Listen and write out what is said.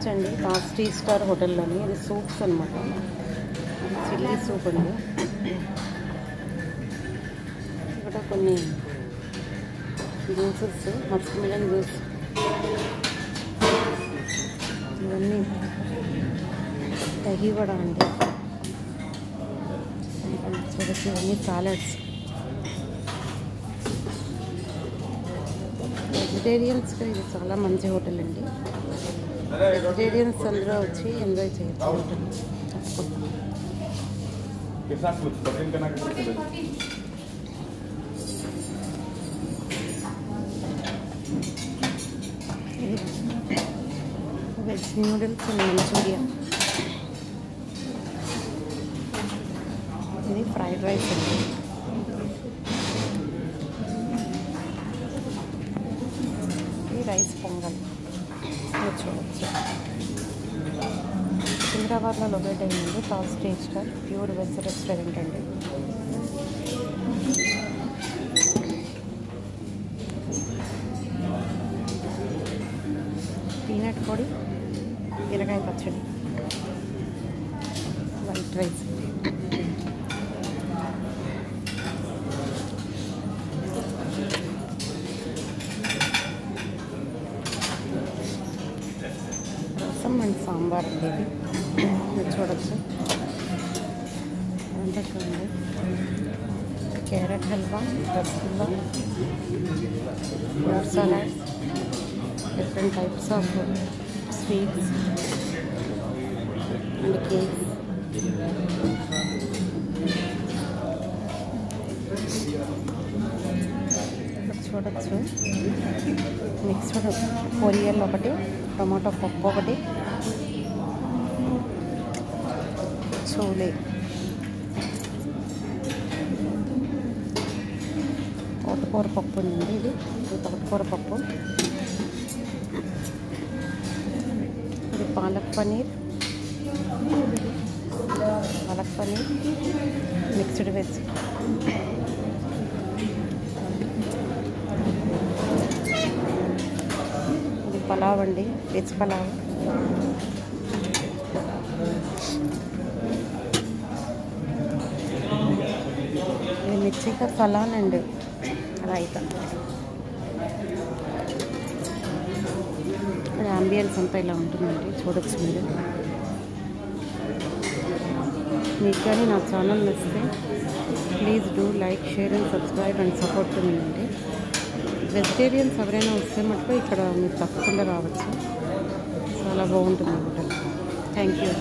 చూడొచ్చండి three star హోటల్లోని. ఇది soups అనమాట. చిల్లీ సూప్ అండి. ఇక్కడ కొన్ని జ్యూసెస్, మస్క్ మిలన్ జ్యూస్, ఇవన్నీ దహి వడ అండి. చూడొచ్చు ఇవన్నీ సాలడ్స్. వెజిటేరియన్స్కి ఇది చాలా మంచి హోటల్ అండి. వెజిటేరియన్స్ అందరూ వచ్చి ఎంజాయ్ చేయొచ్చు హోటల్. వెజ్ నూడిల్స్, మంచూరియా, ఇది ఫ్రైడ్ రైస్ అండి. ఇది రైస్ పొంగల్ చూడవచ్చు. సికింద్రాబాద్లో లొకేట్ అయింది three star pure veg restaurant అండి. పీనట్ పొడి, బీరకాయ పచ్చడి, వైట్ రైస్. రసం అండ్ సాంబార్ అండి. ఇది మీరు చూడవచ్చు. అంతా చూడండి. Carrot halwa, rasgulla, fruit salad, different types of sweets and cakes. చూడొచ్చు మిక్స్డ్ పొరియల్ ఒకటి, టొమాటో పప్పు ఒకటి, చోలే, తోటకూర పప్పు ఉంది. ఇది తోటకూర పప్పు. ఇది పాలక్ పనీర్ మిక్స్డ్ వెజ్. ఇది పలావ్ అండి, వెజ్ పలావ్. ఇది మిర్చిక సలాన్ అండ్ రైతా. అంబియన్స్ అంతా ఇలా ఉంటుందండి, చూడొచ్చు మీరు. మీకు కానీ నా ఛానల్ నచ్చితే please do like, share and subscribe and support మీ అండి. వెజిటేరియన్స్ ఎవరైనా వస్తే మటుకు ఇక్కడ మీరు తప్పకుండా రావచ్చు. చాలా బాగుంటుంది హోటల్. Thank you.